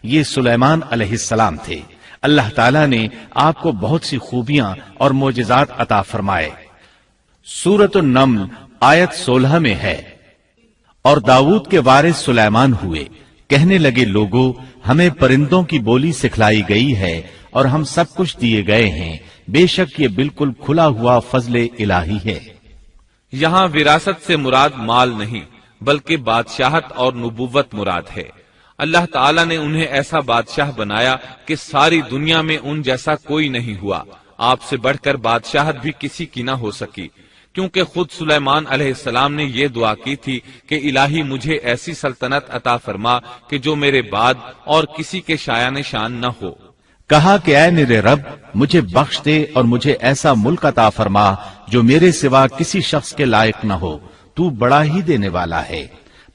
یہ سلیمان علیہ السلام تھے۔ اللہ تعالیٰ نے آپ کو بہت سی خوبیاں اور معجزات عطا فرمائے۔ سورۃ النمل آیت 16 میں ہے، اور داؤد کے وارث سلیمان ہوئے، کہنے لگے لوگوں ہمیں پرندوں کی بولی سکھلائی گئی ہے اور ہم سب کچھ دیے گئے ہیں، بے شک یہ بالکل کھلا ہوا فضل الہی ہے۔ یہاں وراثت سے مراد مال نہیں بلکہ بادشاہت اور نبوت مراد ہے۔ اللہ تعالیٰ نے انہیں ایسا بادشاہ بنایا کہ ساری دنیا میں ان جیسا کوئی نہیں ہوا، آپ سے بڑھ کر بادشاہت بھی کسی کی نہ ہو سکی، کیونکہ خود سلیمان علیہ السلام نے یہ دعا کی تھی کہ الہی مجھے ایسی سلطنت عطا فرما کہ جو میرے بعد اور کسی کے شایان شان نہ ہو۔ کہا کہ اے میرے رب مجھے بخش دے اور مجھے ایسا ملک عطا فرما جو میرے سوا کسی شخص کے لائق نہ ہو، تو بڑا ہی دینے والا ہے۔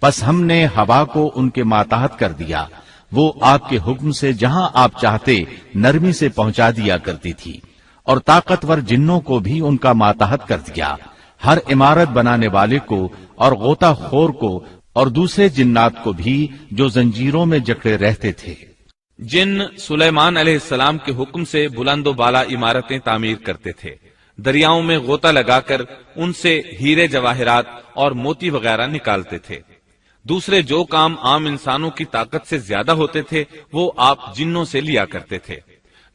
پس ہم نے ہوا کو ان کے ماتحت کر دیا، وہ آپ کے حکم سے جہاں آپ چاہتے نرمی سے پہنچا دیا کرتی تھی، اور طاقتور جنوں کو بھی ان کا ماتحت کر دیا، ہر عمارت بنانے والے کو اور غوطہ خور کو اور دوسرے جنات کو بھی جو زنجیروں میں جکڑے رہتے تھے۔ جن سلیمان علیہ السلام کے حکم سے بلند و بالا عمارتیں تعمیر کرتے تھے، دریاؤں میں غوطہ لگا کر ان سے ہیرے جواہرات اور موتی وغیرہ نکالتے تھے۔ دوسرے جو کام عام انسانوں کی طاقت سے زیادہ ہوتے تھے وہ آپ جنوں سے لیا کرتے تھے۔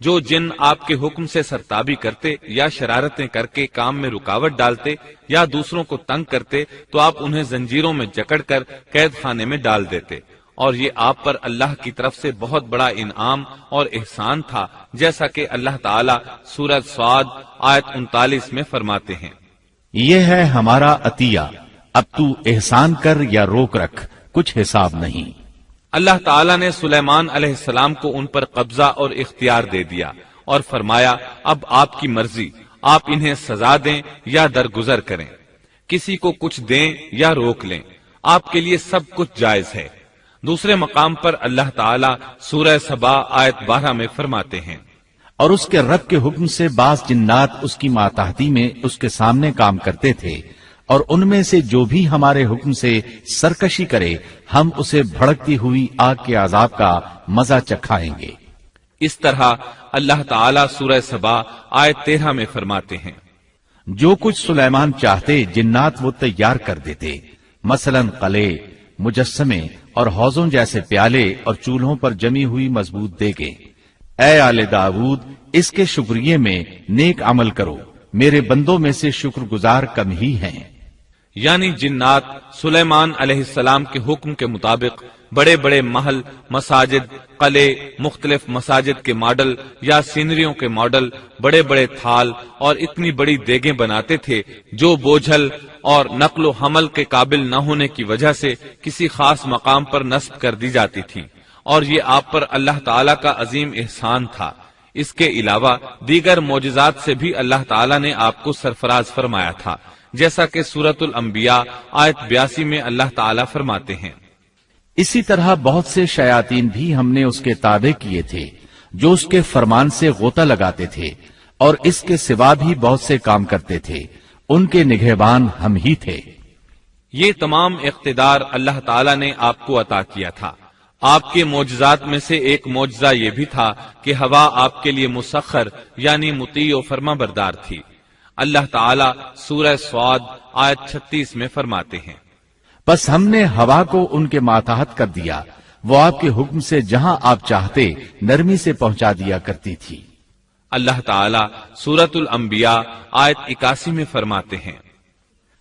جو جن آپ کے حکم سے سرتابی کرتے یا شرارتیں کر کے کام میں رکاوٹ ڈالتے یا دوسروں کو تنگ کرتے تو آپ انہیں زنجیروں میں جکڑ کر قید خانے میں ڈال دیتے، اور یہ آپ پر اللہ کی طرف سے بہت بڑا انعام اور احسان تھا، جیسا کہ اللہ تعالیٰ سورۃ صاد آیت 39 میں فرماتے ہیں، یہ ہے ہمارا عطیہ، اب تو احسان کر یا روک رکھ، کچھ حساب نہیں۔ اللہ تعالیٰ نے سلیمان علیہ السلام کو ان پر قبضہ اور اختیار دے دیا اور فرمایا اب آپ کی مرضی، آپ انہیں سزا دیں یا درگزر کریں، کسی کو کچھ دیں یا روک لیں، آپ کے لیے سب کچھ جائز ہے۔ دوسرے مقام پر اللہ تعالیٰ سورہ سبا آیت 12 میں فرماتے ہیں، اور اس کے رب کے حکم سے بعض جنات اس کی ماتحتی میں اس کے سامنے کام کرتے تھے، اور ان میں سے جو بھی ہمارے حکم سے سرکشی کرے ہم اسے بھڑکتی ہوئی آگ کے عذاب کا مزہ چکھائیں گے۔ اس طرح اللہ تعالیٰ سورہ سبا آیت 13 میں فرماتے ہیں، جو کچھ سلیمان چاہتے جنات وہ تیار کر دیتے، مثلا قلعے، مجسمے اور حوضوں جیسے پیالے اور چولہوں پر جمی ہوئی مضبوط دیگیں۔ اے آل داؤد اس کے شکریے میں نیک عمل کرو، میرے بندوں میں سے شکر گزار کم ہی ہیں۔ یعنی جنات سلیمان علیہ السلام کے حکم کے مطابق بڑے بڑے محل، مساجد، قلعے، مختلف مساجد کے ماڈل یا سینریوں کے ماڈل، بڑے بڑے تھال اور اتنی بڑی دیگیں بناتے تھے جو بوجھل اور نقل و حمل کے قابل نہ ہونے کی وجہ سے کسی خاص مقام پر نصب کر دی جاتی تھی، اور یہ آپ پر اللہ تعالیٰ کا عظیم احسان تھا۔ اس کے علاوہ دیگر معجزات سے بھی اللہ تعالیٰ نے آپ کو سرفراز فرمایا تھا، جیسا کہ سورۃ الانبیاء آیت 82 میں اللہ تعالیٰ فرماتے ہیں، اسی طرح بہت سے شیاطین بھی ہم نے اس کے تابع کیے تھے جو اس کے فرمان سے غوطہ لگاتے تھے، اور اس کے سوا بھی بہت سے کام کرتے تھے، ان کے نگہبان ہم ہی تھے۔ یہ تمام اقتدار اللہ تعالیٰ نے آپ کو عطا کیا تھا۔ آپ کے معجزات میں سے ایک معجزہ یہ بھی تھا کہ ہوا آپ کے لیے مسخر یعنی مطیع و فرما بردار تھی۔ اللہ تعالیٰ سورہ صاد آیت 36 میں فرماتے ہیں، بس ہم نے ہوا کو ان کے ماتحت کر دیا، وہ آپ کے حکم سے جہاں آپ چاہتے نرمی سے پہنچا دیا کرتی تھی۔ اللہ تعالیٰ سورۃ الانبیاء آیت 81 میں فرماتے ہیں،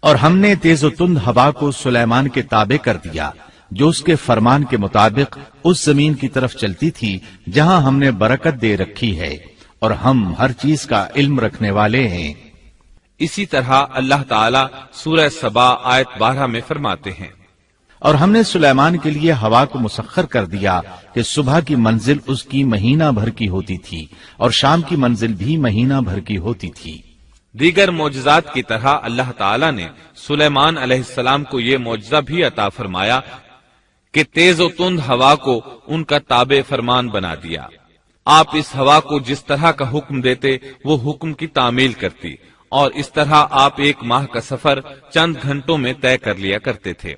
اور ہم نے تیز و تند ہوا کو سلیمان کے تابع کر دیا جو اس کے فرمان کے مطابق اس زمین کی طرف چلتی تھی جہاں ہم نے برکت دے رکھی ہے، اور ہم ہر چیز کا علم رکھنے والے ہیں۔ اسی طرح اللہ تعالیٰ سورہ سبا آیت 12 میں فرماتے ہیں، اور ہم نے سلیمان کے لیے ہوا کو مسخر کر دیا کہ صبح کی منزل اس کی مہینہ بھر کی ہوتی تھی اور شام کی منزل بھی مہینہ بھر کی ہوتی تھی۔ دیگر معجزات کی طرح اللہ تعالیٰ نے سلیمان علیہ السلام کو یہ معجزہ بھی عطا فرمایا کہ تیز و تند ہوا کو ان کا تابع فرمان بنا دیا۔ آپ اس ہوا کو جس طرح کا حکم دیتے وہ حکم کی تعمیل کرتی، اور اس طرح آپ ایک ماہ کا سفر چند گھنٹوں میں طے کر لیا کرتے تھے۔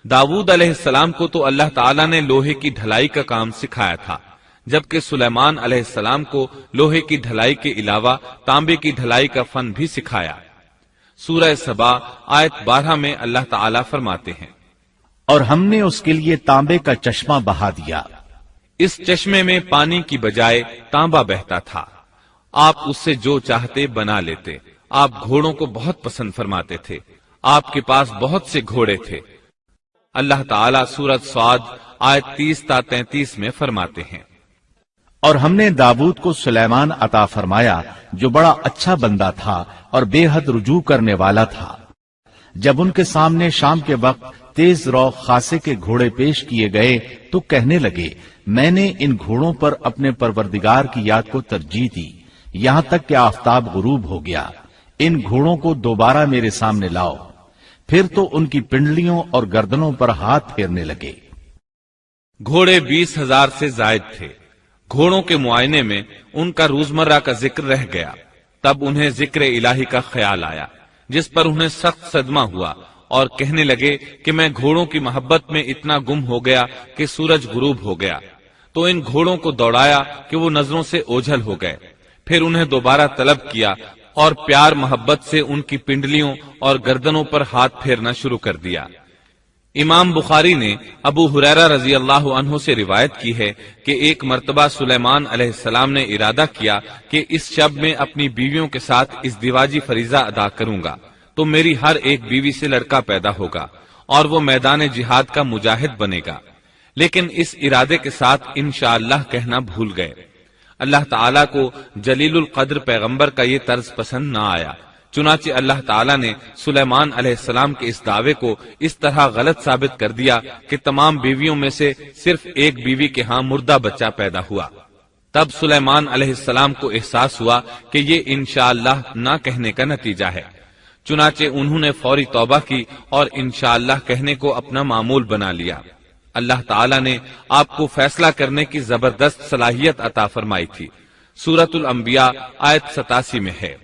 داؤد علیہ السلام کو تو اللہ تعالیٰ نے لوہے کی ڈھلائی کا کام سکھایا تھا، جبکہ سلیمان علیہ السلام کو لوہے کی ڈھلائی کے علاوہ تانبے کی ڈھلائی کا فن بھی سکھایا۔ سورہ سبا آیت 12 میں اللہ تعالیٰ فرماتے ہیں، اور ہم نے اس کے لیے تانبے کا چشمہ بہا دیا۔ اس چشمے میں پانی کی بجائے تانبا بہتا تھا، آپ اس سے جو چاہتے بنا لیتے۔ آپ گھوڑوں کو بہت پسند فرماتے تھے، آپ کے پاس بہت سے گھوڑے تھے۔ اللہ تعالیٰ سورۃ صاد آیت 30 تا 33 میں فرماتے ہیں، اور ہم نے داؤد کو سلیمان عطا فرمایا جو بڑا اچھا بندہ تھا اور بے حد رجوع کرنے والا تھا۔ جب ان کے سامنے شام کے وقت تیز رو خاصے کے گھوڑے پیش کیے گئے تو کہنے لگے، میں نے ان گھوڑوں پر اپنے پروردگار کی یاد کو ترجیح دی یہاں تک کہ آفتاب غروب ہو گیا۔ ان گھوڑوں کو دوبارہ میرے سامنے لاؤ۔ پھر تو ان کی پنڈلیوں اور گردنوں پر ہاتھ پھیرنے لگے۔ گھوڑے 20,000 سے زائد تھے۔ گھوڑوں کے معائنے میں ان کا روزمرہ کا ذکر رہ گیا، تب انہیں ذکر الہی کا خیال آیا، جس پر انہیں سخت صدمہ ہوا اور کہنے لگے کہ میں گھوڑوں کی محبت میں اتنا گم ہو گیا کہ سورج غروب ہو گیا۔ تو ان گھوڑوں کو دوڑایا کہ وہ نظروں سے اوجھل ہو گئے، پھر انہیں دوبارہ طلب کیا اور پیار محبت سے ان کی پنڈلیوں اور گردنوں پر ہاتھ پھیرنا شروع کر دیا۔ امام بخاری نے ابو ہریرہ رضی اللہ عنہ سے روایت کی ہے کہ ایک مرتبہ سلیمان علیہ السلام نے ارادہ کیا کہ اس شب میں اپنی بیویوں کے ساتھ اس دیواجی فریضہ ادا کروں گا تو میری ہر ایک بیوی سے لڑکا پیدا ہوگا اور وہ میدان جہاد کا مجاہد بنے گا، لیکن اس ارادے کے ساتھ انشاءاللہ کہنا بھول گئے۔ اللہ تعالیٰ کو جلیل القدر پیغمبر کا یہ طرز پسند نہ آیا، چنانچہ اللہ تعالیٰ نے سلیمان علیہ السلام کے اس دعوے کو اس طرح غلط ثابت کر دیا کہ تمام بیویوں میں سے صرف ایک بیوی کے ہاں مردہ بچہ پیدا ہوا۔ تب سلیمان علیہ السلام کو احساس ہوا کہ یہ انشاءاللہ نہ کہنے کا نتیجہ ہے، چنانچہ انہوں نے فوری توبہ کی اور انشاءاللہ کہنے کو اپنا معمول بنا لیا۔ اللہ تعالیٰ نے آپ کو فیصلہ کرنے کی زبردست صلاحیت عطا فرمائی تھی۔ سورۃ الانبیاء آیت 87 میں ہے،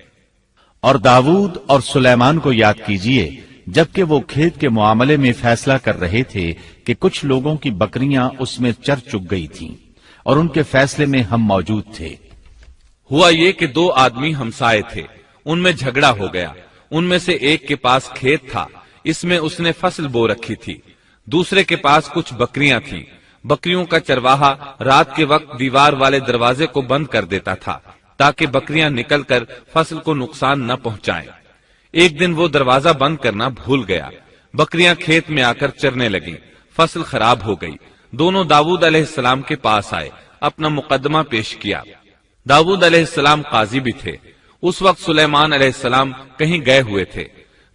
اور داؤد اور سلیمان کو یاد کیجئے جبکہ وہ کھیت کے معاملے میں فیصلہ کر رہے تھے کہ کچھ لوگوں کی بکریاں اس میں چر چگ گئی تھیں اور ان کے فیصلے میں ہم موجود تھے۔ ہوا یہ کہ دو آدمی ہمسائے تھے، ان میں جھگڑا ہو گیا۔ ان میں سے ایک کے پاس کھیت تھا، اس میں اس نے فصل بو رکھی تھی، دوسرے کے پاس کچھ بکریاں تھیں۔ بکریوں کا چرواہا رات کے وقت دیوار والے دروازے کو بند کر دیتا تھا تاکہ بکریاں نکل کر فصل کو نقصان نہ پہنچائیں۔ ایک دن وہ دروازہ بند کرنا بھول گیا، بکریاں کھیت میں آ کر چرنے لگیں، فصل خراب ہو گئی۔ دونوں داؤد علیہ السلام کے پاس آئے، اپنا مقدمہ پیش کیا۔ داؤد علیہ السلام قاضی بھی تھے۔ اس وقت سلیمان علیہ السلام کہیں گئے ہوئے تھے۔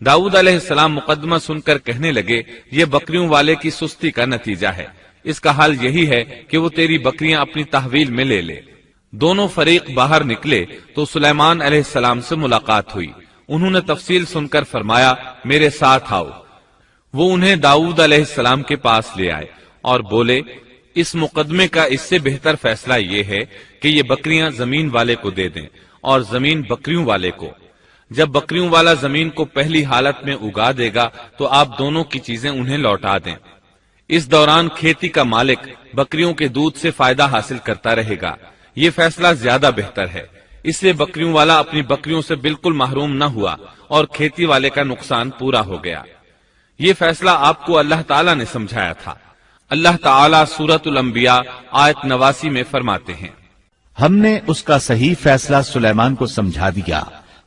داؤد علیہ السلام مقدمہ سن کر کہنے لگے، یہ بکریوں والے کی سستی کا نتیجہ ہے، اس کا حل یہی ہے کہ وہ تیری بکریاں اپنی تحویل میں لے لے۔ دونوں فریق باہر نکلے تو سلیمان علیہ السلام سے ملاقات ہوئی۔ انہوں نے تفصیل سن کر فرمایا، میرے ساتھ آؤ۔ وہ انہیں داؤد علیہ السلام کے پاس لے آئے اور بولے، اس مقدمے کا اس سے بہتر فیصلہ یہ ہے کہ یہ بکریاں زمین والے کو دے دیں اور زمین بکریوں والے کو۔ جب بکریوں والا زمین کو پہلی حالت میں اگا دے گا تو آپ دونوں کی چیزیں انہیں لوٹا دیں۔ اس دوران کھیتی کا مالک بکریوں کے دودھ سے فائدہ حاصل کرتا رہے گا، یہ فیصلہ زیادہ بہتر ہے۔ اس لیے بکریوں والا اپنی بکریوں سے بالکل محروم نہ ہوا اور کھیتی والے کا نقصان پورا ہو گیا۔ یہ فیصلہ آپ کو اللہ تعالیٰ نے سمجھایا تھا۔ اللہ تعالیٰ سورۃ الانبیاء آیت 89 میں فرماتے ہیں، ہم نے اس کا صحیح فیصلہ سلیمان کو سمجھا دیا،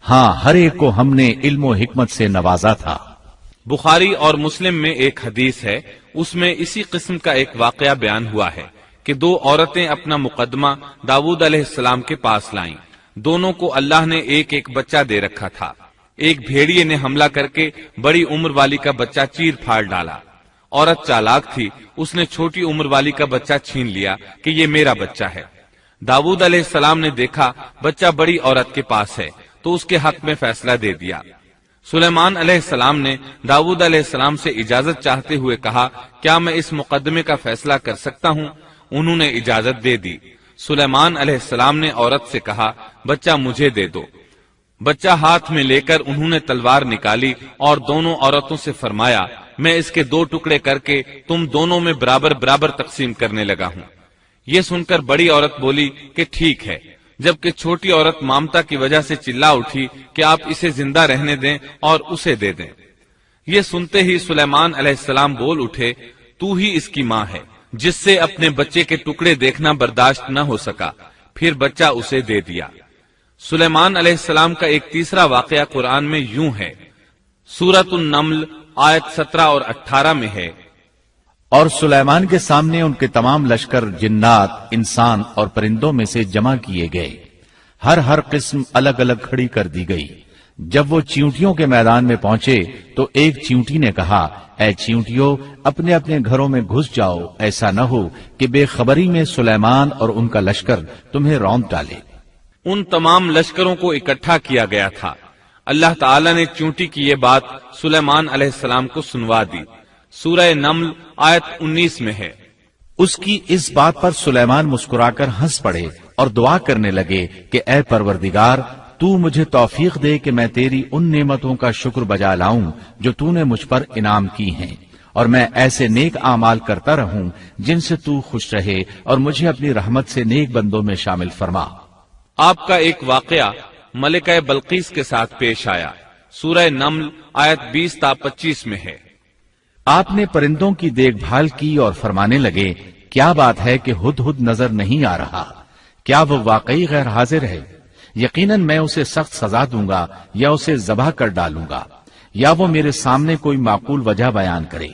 ہاں ہر ایک کو ہم نے علم و حکمت سے نوازا تھا۔ بخاری اور مسلم میں ایک حدیث ہے، اس میں اسی قسم کا ایک واقعہ بیان ہوا ہے کہ دو عورتیں اپنا مقدمہ داؤد علیہ السلام کے پاس لائیں۔ دونوں کو اللہ نے ایک ایک بچہ دے رکھا تھا۔ ایک بھیڑیے نے حملہ کر کے بڑی عمر والی کا بچہ چیر پھاڑ ڈالا۔ عورت چالاک تھی، اس نے چھوٹی عمر والی کا بچہ چھین لیا کہ یہ میرا بچہ ہے۔ داؤد علیہ السلام نے دیکھا بچہ بڑی عورت کے پاس ہے تو اس کے حق میں فیصلہ دے دیا۔ سلیمان علیہ السلام نے داؤد علیہ السلام سے اجازت چاہتے ہوئے کہا، کیا میں اس مقدمے کا فیصلہ کر سکتا ہوں؟ انہوں نے اجازت دے دی۔ سلیمان علیہ السلام نے عورت سے کہا، بچہ مجھے دے دو۔ بچہ ہاتھ میں لے کر انہوں نے تلوار نکالی اور دونوں عورتوں سے فرمایا، میں اس کے 2 ٹکڑے کر کے تم دونوں میں برابر برابر تقسیم کرنے لگا ہوں۔ یہ سن کر بڑی عورت بولی کہ ٹھیک ہے، جبکہ چھوٹی عورت مامتا کی وجہ سے چلا اٹھی کہ آپ اسے زندہ رہنے دیں اور اسے دے دیں۔ یہ سنتے ہی سلیمان علیہ السلام بول اٹھے، تو ہی اس کی ماں ہے، جس سے اپنے بچے کے ٹکڑے دیکھنا برداشت نہ ہو سکا، پھر بچہ اسے دے دیا۔ سلیمان علیہ السلام کا ایک تیسرا واقعہ قرآن میں یوں ہے، سورۃ النمل آیت 17 اور 18 میں ہے، اور سلیمان کے سامنے ان کے تمام لشکر جنات، انسان اور پرندوں میں سے جمع کیے گئے، ہر قسم الگ الگ کھڑی کر دی گئی۔ جب وہ چیونٹیوں کے میدان میں پہنچے تو ایک چیونٹی نے کہا، اے چیونٹیوں، اپنے اپنے گھروں میں گھس جاؤ، ایسا نہ ہو کہ بے خبری میں سلیمان اور ان کا لشکر تمہیں روند ڈالے۔ ان تمام لشکروں کو اکٹھا کیا گیا تھا۔ اللہ تعالیٰ نے چیونٹی کی یہ بات سلیمان علیہ السلام کو سنوا دی۔ سورہ نمل آیت 19 میں ہے، اس کی اس بات پر سلیمان مسکرا کر ہنس پڑے اور دعا کرنے لگے کہ اے پروردگار، تو مجھے توفیق دے کہ میں تیری ان نعمتوں کا شکر بجا لاؤں جو تو نے مجھ پر انعام کی ہیں، اور میں ایسے نیک اعمال کرتا رہوں جن سے تو خوش رہے، اور مجھے اپنی رحمت سے نیک بندوں میں شامل فرما۔ آپ کا ایک واقعہ ملکہ بلقیس کے ساتھ پیش آیا۔ سورہ نمل آیت 20 تا 25 میں ہے، آپ نے پرندوں کی دیکھ بھال کی اور فرمانے لگے، کیا بات ہے کہ ہدہد نظر نہیں آ رہا؟ کیا وہ واقعی غیر حاضر ہے؟ یقیناً میں اسے سخت سزا دوں گا یا اسے ذبح کر ڈالوں گا، یا وہ میرے سامنے کوئی معقول وجہ بیان کرے۔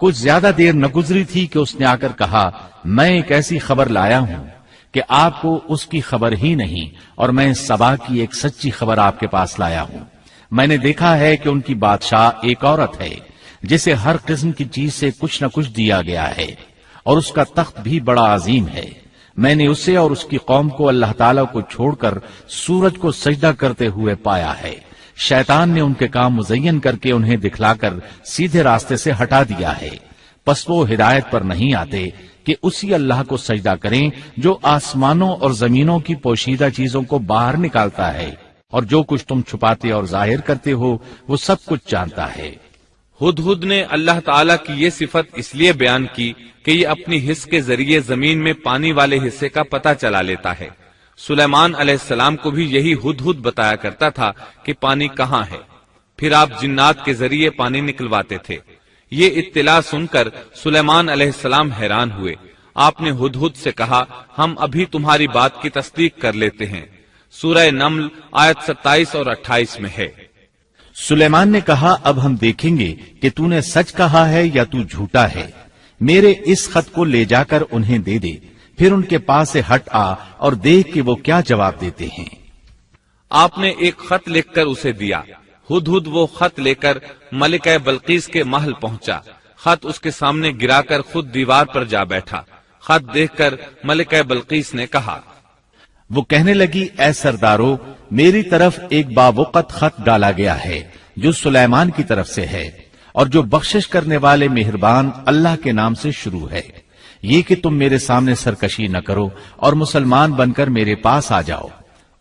کچھ زیادہ دیر نہ گزری تھی کہ اس نے آ کر کہا، میں ایک ایسی خبر لایا ہوں کہ آپ کو اس کی خبر ہی نہیں، اور میں سبا کی ایک سچی خبر آپ کے پاس لایا ہوں۔ میں نے دیکھا ہے کہ ان کی بادشاہ ایک عورت ہے جسے ہر قسم کی چیز سے کچھ نہ کچھ دیا گیا ہے، اور اس کا تخت بھی بڑا عظیم ہے۔ میں نے اسے اور اس کی قوم کو اللہ تعالیٰ کو چھوڑ کر سورج کو سجدہ کرتے ہوئے پایا ہے۔ شیطان نے ان کے کام مزین کر کے انہیں دکھلا کر سیدھے راستے سے ہٹا دیا ہے، پس وہ ہدایت پر نہیں آتے کہ اسی اللہ کو سجدہ کریں جو آسمانوں اور زمینوں کی پوشیدہ چیزوں کو باہر نکالتا ہے، اور جو کچھ تم چھپاتے اور ظاہر کرتے ہو وہ سب کچھ جانتا ہے۔ ہدہد نے اللہ تعالیٰ کی یہ صفت اس لیے بیان کی کہ یہ اپنی حس کے ذریعے زمین میں پانی والے حصے کا پتہ چلا لیتا ہے۔ سلیمان علیہ السلام کو بھی یہی ہدہد بتایا کرتا تھا کہ پانی کہاں ہے، پھر آپ جنات کے ذریعے پانی نکلواتے تھے۔ یہ اطلاع سن کر سلیمان علیہ السلام حیران ہوئے۔ آپ نے ہدہد سے کہا، ہم ابھی تمہاری بات کی تصدیق کر لیتے ہیں۔ سورہ نمل آیت 27 اور 28 میں ہے۔ سلیمان نے کہا، اب ہم دیکھیں گے کہ تو نے سچ کہا ہے یا تو جھوٹا ہے۔ میرے اس خط کو لے جا کر انہیں دے دے، پھر ان کے پاس سے ہٹ آ اور دیکھ کہ وہ کیا جواب دیتے ہیں۔ آپ نے ایک خط لکھ کر اسے دیا۔ ہدہد وہ خط لے کر ملکہ بلقیس کے محل پہنچا۔ خط اس کے سامنے گرا کر خود دیوار پر جا بیٹھا۔ خط دیکھ کر ملکہ بلقیس نے کہا، وہ کہنے لگی، اے سردارو، میری طرف ایک باوقت خط ڈالا گیا ہے جو سلیمان کی طرف سے ہے، اور جو بخشش کرنے والے مہربان اللہ کے نام سے شروع ہے، یہ کہ تم میرے سامنے سرکشی نہ کرو اور مسلمان بن کر میرے پاس آ جاؤ۔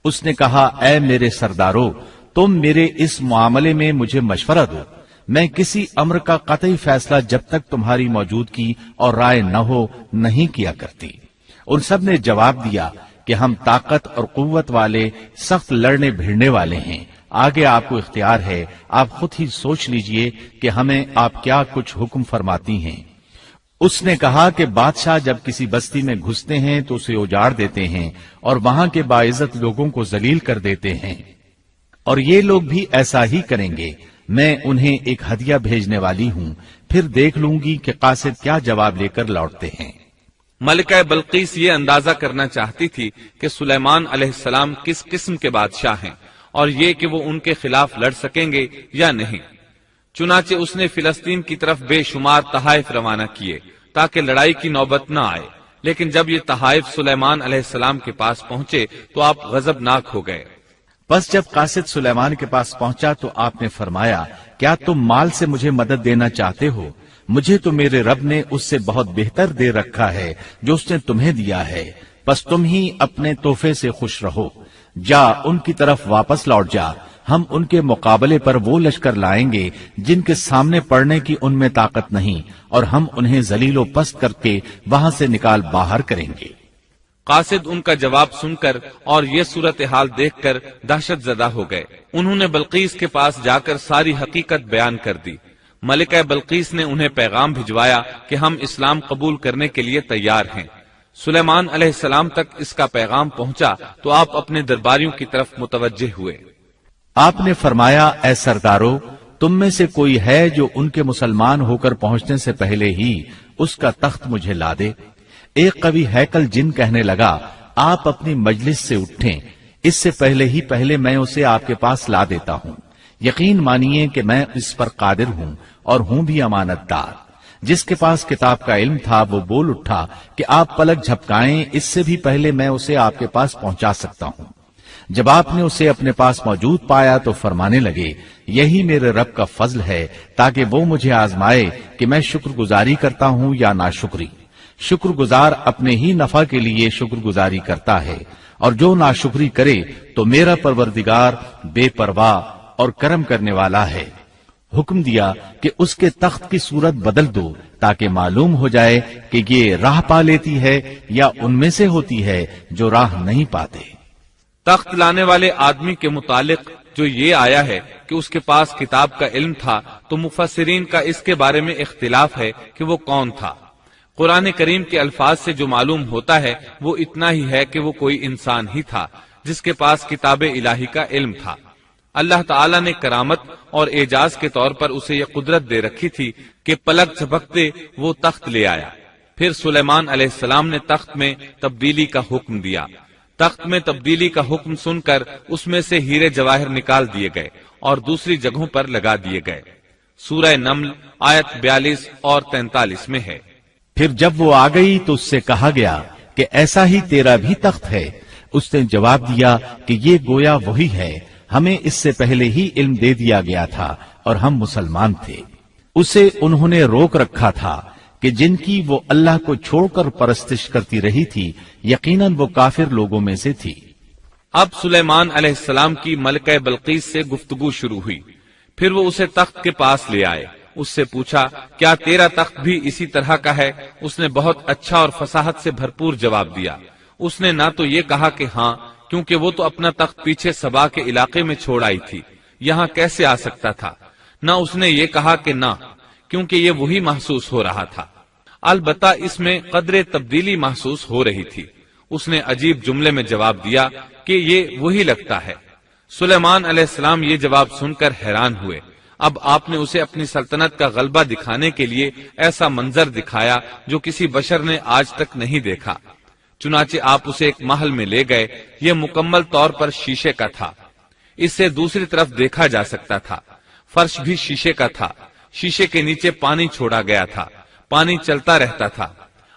اس نے کہا، اے میرے سردارو، تم میرے اس معاملے میں مجھے مشورہ دو۔ میں کسی امر کا قطعی فیصلہ جب تک تمہاری موجودگی اور رائے نہ ہو نہیں کیا کرتی۔ ان سب نے جواب دیا کہ ہم طاقت اور قوت والے، سخت لڑنے بھیڑنے والے ہیں، آگے آپ کو اختیار ہے، آپ خود ہی سوچ لیجئے کہ ہمیں آپ کیا کچھ حکم فرماتی ہیں۔ اس نے کہا کہ بادشاہ جب کسی بستی میں گھستے ہیں تو اسے اجاڑ دیتے ہیں اور وہاں کے باعزت لوگوں کو ذلیل کر دیتے ہیں، اور یہ لوگ بھی ایسا ہی کریں گے۔ میں انہیں ایک ہدیہ بھیجنے والی ہوں، پھر دیکھ لوں گی کہ قاصد کیا جواب لے کر لوٹتے ہیں۔ ملکہ بلقیس یہ اندازہ کرنا چاہتی تھی کہ سلیمان علیہ السلام کس قسم کے بادشاہ ہیں، اور یہ کہ وہ ان کے خلاف لڑ سکیں گے یا نہیں۔ چنانچہ اس نے فلسطین کی طرف بے شمار تحائف روانہ کیے تاکہ لڑائی کی نوبت نہ آئے، لیکن جب یہ تحائف سلیمان علیہ السلام کے پاس پہنچے تو آپ غضبناک ہو گئے۔ بس جب قاصد سلیمان کے پاس پہنچا تو آپ نے فرمایا، کیا تم مال سے مجھے مدد دینا چاہتے ہو؟ مجھے تو میرے رب نے اس سے بہت بہتر دے رکھا ہے جو اس نے تمہیں دیا ہے، بس تم ہی اپنے تحفے سے خوش رہو۔ جا ان کی طرف واپس لوٹ جا، ہم ان کے مقابلے پر وہ لشکر لائیں گے جن کے سامنے پڑنے کی ان میں طاقت نہیں، اور ہم انہیں ذلیل و پست کر کے وہاں سے نکال باہر کریں گے۔ قاصد ان کا جواب سن کر اور یہ صورتحال دیکھ کر دہشت زدہ ہو گئے۔ انہوں نے بلقیس کے پاس جا کر ساری حقیقت بیان کر دی۔ ملکہ بلقیس نے انہیں پیغام بھجوایا کہ ہم اسلام قبول کرنے کے لیے تیار ہیں۔ سلیمان علیہ السلام تک اس کا پیغام پہنچا تو آپ اپنے درباریوں کی طرف متوجہ ہوئے۔ آپ نے فرمایا، اے سردارو، تم میں سے کوئی ہے جو ان کے مسلمان ہو کر پہنچنے سے پہلے ہی اس کا تخت مجھے لا دے؟ ایک قوی ہیکل جن کہنے لگا، آپ اپنی مجلس سے اٹھیں، اس سے پہلے میں اسے آپ کے پاس لا دیتا ہوں۔ یقین مانیے کہ میں اس پر قادر ہوں اور ہوں بھی امانت دار۔ جس کے پاس کتاب کا علم تھا وہ بول اٹھا کہ آپ پلک جھپکائیں، اس سے بھی پہلے میں اسے آپ کے پاس پہنچا سکتا ہوں۔ جب آپ نے اسے اپنے پاس موجود پایا تو فرمانے لگے، یہی میرے رب کا فضل ہے تاکہ وہ مجھے آزمائے کہ میں شکر گزاری کرتا ہوں یا ناشکری۔ شکر گزار اپنے ہی نفع کے لیے شکر گزاری کرتا ہے، اور جو ناشکری کرے تو میرا پروردگار بے پرواہ اور کرم کرنے والا ہے۔ حکم دیا کہ اس کے تخت کی صورت بدل دو تاکہ معلوم ہو جائے کہ یہ راہ پا لیتی ہے یا ان میں سے ہوتی ہے جو راہ نہیں پاتے۔ تخت لانے والے آدمی کے متعلق جو یہ آیا ہے کہ اس کے پاس کتاب کا علم تھا، تو مفسرین کا اس کے بارے میں اختلاف ہے کہ وہ کون تھا۔ قرآن کریم کے الفاظ سے جو معلوم ہوتا ہے وہ اتنا ہی ہے کہ وہ کوئی انسان ہی تھا جس کے پاس کتاب الہی کا علم تھا۔ اللہ تعالیٰ نے کرامت اور اعجاز کے طور پر اسے یہ قدرت دے رکھی تھی کہ پلک جھپکتے وہ تخت لے آیا۔ پھر سلیمان علیہ السلام نے تخت میں تبدیلی کا حکم دیا۔ تخت میں تبدیلی کا حکم سن کر اس میں سے ہیرے جواہر نکال دیے گئے اور دوسری جگہوں پر لگا دیے گئے۔ سورہ نمل آیت 42 اور 43 میں ہے۔ پھر جب وہ آ گئی تو اس سے کہا گیا کہ ایسا ہی تیرا بھی تخت ہے۔ اس نے جواب دیا کہ یہ گویا وہی ہے، ہمیں اس سے پہلے ہی علم دے دیا گیا تھا اور ہم مسلمان تھے۔ اسے انہوں نے روک رکھا تھا کہ جن کی وہ اللہ کو چھوڑ کر پرستش کرتی رہی تھی، یقیناً وہ کافر لوگوں میں سے تھی۔ اب سلیمان علیہ السلام کی ملکہ بلقیس سے گفتگو شروع ہوئی۔ پھر وہ اسے تخت کے پاس لے آئے۔ اس سے پوچھا، کیا تیرا تخت بھی اسی طرح کا ہے؟ اس نے بہت اچھا اور فصاحت سے بھرپور جواب دیا۔ اس نے نہ تو یہ کہا کہ ہاں، کیونکہ وہ تو اپنا تخت پیچھے سبا کے علاقے میں چھوڑ آئی تھی، یہاں کیسے آ سکتا تھا، نہ اس نے یہ کہا کہ نہ، کیونکہ یہ وہی محسوس ہو رہا تھا۔ البتہ اس میں قدر تبدیلی محسوس ہو رہی تھی۔ اس نے عجیب جملے میں جواب دیا کہ یہ وہی لگتا ہے۔ سلیمان علیہ السلام یہ جواب سن کر حیران ہوئے۔ اب آپ نے اسے اپنی سلطنت کا غلبہ دکھانے کے لیے ایسا منظر دکھایا جو کسی بشر نے آج تک نہیں دیکھا۔ چنانچہ آپ اسے ایک محل میں لے گئے۔ یہ مکمل طور پر شیشے کا تھا، اس سے دوسری طرف دیکھا جا سکتا تھا۔ فرش بھی شیشے کا تھا، شیشے کے نیچے پانی چھوڑا گیا تھا، پانی چلتا رہتا تھا۔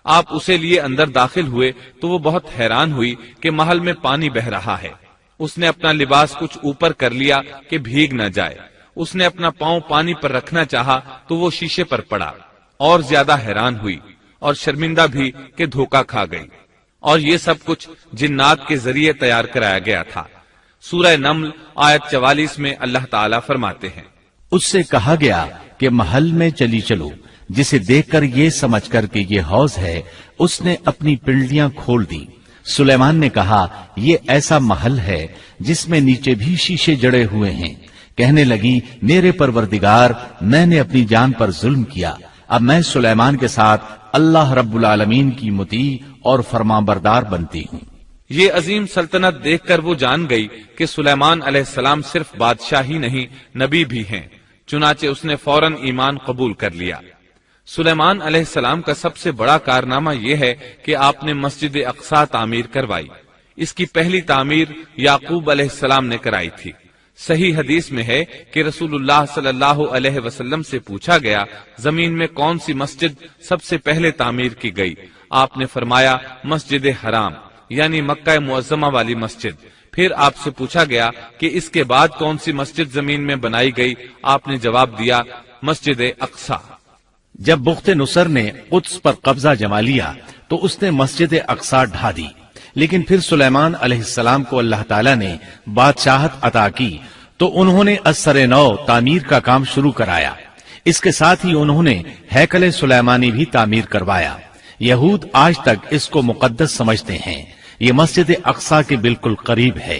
آپ اسے لیے اندر داخل ہوئے تو وہ بہت حیران ہوئی کہ محل میں پانی بہ رہا ہے۔ اس نے اپنا لباس کچھ اوپر کر لیا کہ بھیگ نہ جائے۔ اس نے اپنا پاؤں پانی پر رکھنا چاہا تو وہ شیشے پر پڑا، اور زیادہ حیران ہوئی اور شرمندہ بھی کہ دھوکہ کھا گئی۔ اور یہ سب کچھ جنات کے ذریعے تیار کرایا گیا تھا۔ سورہ نمل آیت 44 میں اللہ تعالیٰ فرماتے ہیں، اس سے کہا گیا کہ محل میں چلی چلو، جسے دیکھ کر یہ سمجھ کر کہ یہ حوض ہے، اس نے اپنی پنڈلیاں کھول دی۔ سلیمان نے کہا، یہ ایسا محل ہے جس میں نیچے بھی شیشے جڑے ہوئے ہیں۔ کہنے لگی، میرے پروردگار، میں نے اپنی جان پر ظلم کیا، اب میں سلیمان کے ساتھ اللہ رب العالمین کی مطیع اور فرمانبردار بنتی ہوں۔ یہ عظیم سلطنت دیکھ کر وہ جان گئی کہ سلیمان علیہ السلام صرف بادشاہ ہی نہیں، نبی بھی ہیں۔ چنانچہ اس نے فوراً ایمان قبول کر لیا۔ سلیمان علیہ السلام کا سب سے بڑا کارنامہ یہ ہے کہ آپ نے مسجد اقصی تعمیر کروائی۔ اس کی پہلی تعمیر یعقوب علیہ السلام نے کرائی تھی۔ صحیح حدیث میں ہے کہ رسول اللہ صلی اللہ علیہ وسلم سے پوچھا گیا، زمین میں کون سی مسجد سب سے پہلے تعمیر کی گئی؟ آپ نے فرمایا، مسجد حرام، یعنی مکہ معظمہ والی مسجد۔ پھر آپ سے پوچھا گیا کہ اس کے بعد کون سی مسجد زمین میں بنائی گئی؟ آپ نے جواب دیا، مسجد اقصی۔ جب بخت نصر نے قدس پر قبضہ جما لیا تو اس نے مسجد اقصی ڈھا دی، لیکن پھر سلیمان علیہ السلام کو اللہ تعالیٰ نے بادشاہت عطا کی تو انہوں نے اثر نو تعمیر کا کام شروع کرایا. اس کے ساتھ ہی انہوں نے ہیکل سلیمانی بھی تعمیر کروایا. یہود آج تک اس کو مقدس سمجھتے ہیں. یہ مسجد اقصی کے بالکل قریب ہے.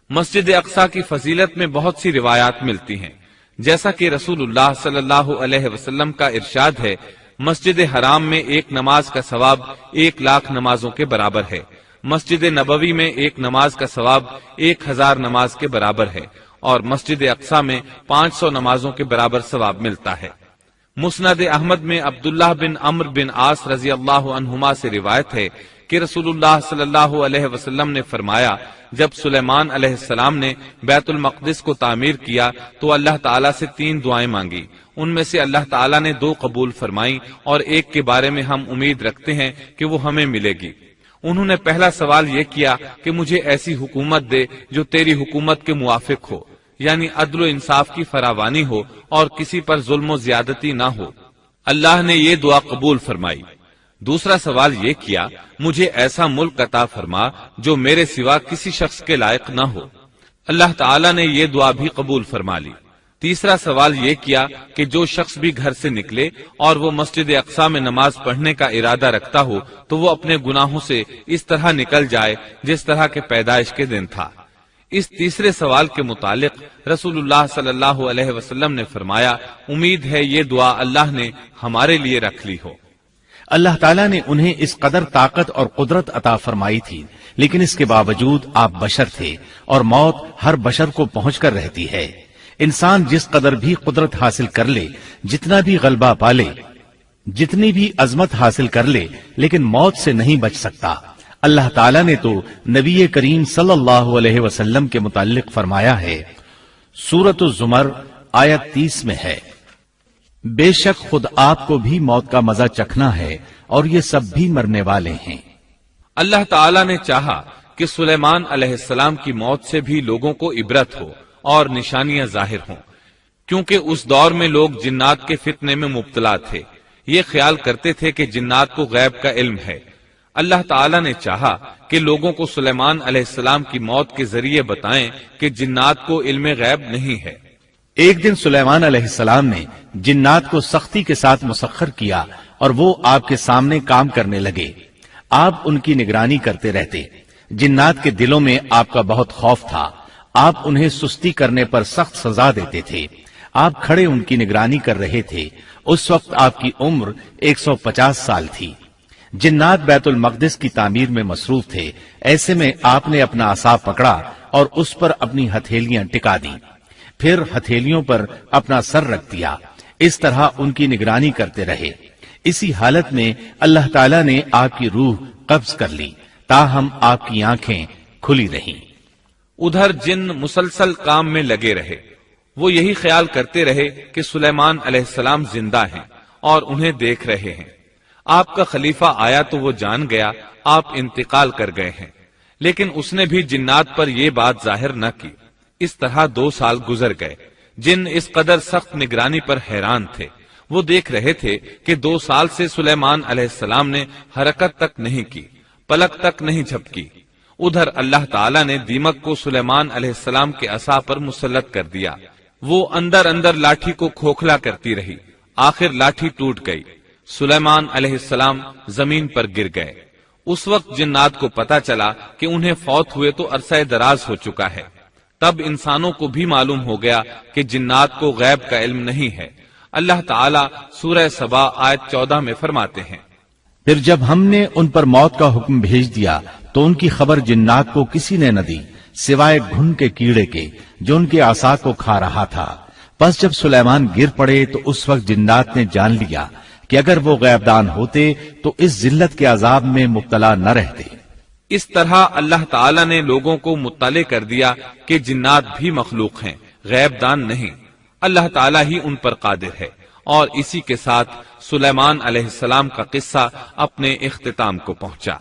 مسجد اقصی کی فضیلت میں بہت سی روایات ملتی ہیں، جیسا کہ رسول اللہ صلی اللہ علیہ وسلم کا ارشاد ہے، مسجد حرام میں ایک نماز کا ثواب 1,00,000 نمازوں کے برابر ہے. مسجد نبوی میں ایک نماز کا ثواب 1,000 نماز کے برابر ہے، اور مسجد اقصی میں 500 نمازوں کے برابر ثواب ملتا ہے. مسند احمد میں عبداللہ بن عمرو بن عاص رضی اللہ عنہما سے روایت ہے کہ رسول اللہ صلی اللہ علیہ وسلم نے فرمایا، جب سلیمان علیہ السلام نے بیت المقدس کو تعمیر کیا تو اللہ تعالیٰ سے 3 دعائیں مانگی. ان میں سے اللہ تعالیٰ نے 2 قبول فرمائیں اور ایک کے بارے میں ہم امید رکھتے ہیں کہ وہ ہمیں ملے گی. انہوں نے پہلا سوال یہ کیا کہ مجھے ایسی حکومت دے جو تیری حکومت کے موافق ہو، یعنی عدل و انصاف کی فراوانی ہو اور کسی پر ظلم و زیادتی نہ ہو. اللہ نے یہ دعا قبول فرمائی. دوسرا سوال یہ کیا، مجھے ایسا ملک عطا فرما جو میرے سوا کسی شخص کے لائق نہ ہو. اللہ تعالیٰ نے یہ دعا بھی قبول فرما لی. تیسرا سوال یہ کیا کہ جو شخص بھی گھر سے نکلے اور وہ مسجد اقصی میں نماز پڑھنے کا ارادہ رکھتا ہو تو وہ اپنے گناہوں سے اس طرح نکل جائے جس طرح کے پیدائش کے دن تھا. اس تیسرے سوال کے متعلق رسول اللہ صلی اللہ علیہ وسلم نے فرمایا، امید ہے یہ دعا اللہ نے ہمارے لیے رکھ لی ہو. اللہ تعالیٰ نے انہیں اس قدر طاقت اور قدرت عطا فرمائی تھی، لیکن اس کے باوجود آپ بشر تھے اور موت ہر بشر کو پہنچ کر رہتی ہے. انسان جس قدر بھی قدرت حاصل کر لے، جتنا بھی غلبہ پالے، جتنی بھی عظمت حاصل کر لے، لیکن موت سے نہیں بچ سکتا. اللہ تعالیٰ نے تو نبی کریم صلی اللہ علیہ وسلم کے متعلق فرمایا ہے، سورۃ الزمر آیت 30 میں ہے، بے شک خود آپ کو بھی موت کا مزہ چکھنا ہے اور یہ سب بھی مرنے والے ہیں. اللہ تعالیٰ نے چاہا کہ سلیمان علیہ السلام کی موت سے بھی لوگوں کو عبرت ہو اور نشانیاں ظاہر ہوں، کیونکہ اس دور میں لوگ جنات کے فتنے میں مبتلا تھے. یہ خیال کرتے تھے کہ جنات کو غیب کا علم ہے. اللہ تعالیٰ نے چاہا کہ لوگوں کو سلیمان علیہ السلام کی موت کے ذریعے بتائیں کہ جنات کو علم غیب نہیں ہے. ایک دن سلیمان علیہ السلام نے جنات کو سختی کے ساتھ مسخر کیا اور وہ آپ کے سامنے کام کرنے لگے. آپ ان کی نگرانی کرتے رہتے. جنات کے دلوں میں آپ کا بہت خوف تھا. آپ انہیں سستی کرنے پر سخت سزا دیتے تھے. آپ کھڑے ان کی نگرانی کر رہے تھے. اس وقت آپ کی عمر 150 سال تھی. جنات بیت المقدس کی تعمیر میں مصروف تھے. ایسے میں آپ نے اپنا عصا پکڑا اور اس پر اپنی ہتھیلیاں ٹکا دی، پھر ہتھیلیوں پر اپنا سر رکھ دیا. اس طرح ان کی نگرانی کرتے رہے. اسی حالت میں اللہ تعالیٰ نے آپ کی روح قبض کر لی، تاہم آپ کی آنکھیں کھلی رہیں. ادھر جن مسلسل کام میں لگے رہے. وہ یہی خیال کرتے رہے کہ سلیمان علیہ السلام زندہ ہیں اور انہیں دیکھ رہے ہیں. آپ کا خلیفہ آیا تو وہ جان گیا آپ انتقال کر گئے ہیں، لیکن اس نے بھی جنات پر یہ بات ظاہر نہ کی. اس طرح 2 سال گزر گئے. جن اس قدر سخت نگرانی پر حیران تھے. وہ دیکھ رہے تھے کہ 2 سال سے سلیمان علیہ السلام نے حرکت تک نہیں کی، پلک تک نہیں جھپکی. ادھر اللہ تعالیٰ نے دیمک کو سلیمان علیہ السلام کے عصا پر مسلط کر دیا. وہ اندر اندر لاٹھی کو کھوکھلا کرتی رہی. آخر لاٹھی ٹوٹ گئی. سلیمان علیہ السلام زمین پر گر گئے. اس وقت جنات کو پتا چلا کہ انہیں فوت ہوئے تو عرصہ دراز ہو چکا ہے. تب انسانوں کو بھی معلوم ہو گیا کہ جنات کو غیب کا علم نہیں ہے. اللہ تعالیٰ سورہ سبا آیت 14 میں فرماتے ہیں، پھر جب ہم نے ان پر موت کا حکم بھیج دیا تو ان کی خبر جنات کو کسی نے نہ دی سوائے گھن کے کیڑے کے جو ان کے عصا کو کھا رہا تھا. پس جب سلیمان گر پڑے تو اس وقت جنات نے جان لیا کہ اگر وہ غیب دان ہوتے تو اس ذلت کے عذاب میں مبتلا نہ رہتے. اس طرح اللہ تعالیٰ نے لوگوں کو مطلع کر دیا کہ جنات بھی مخلوق ہیں، غیب دان نہیں. اللہ تعالیٰ ہی ان پر قادر ہے. اور اسی کے ساتھ سلیمان علیہ السلام کا قصہ اپنے اختتام کو پہنچا.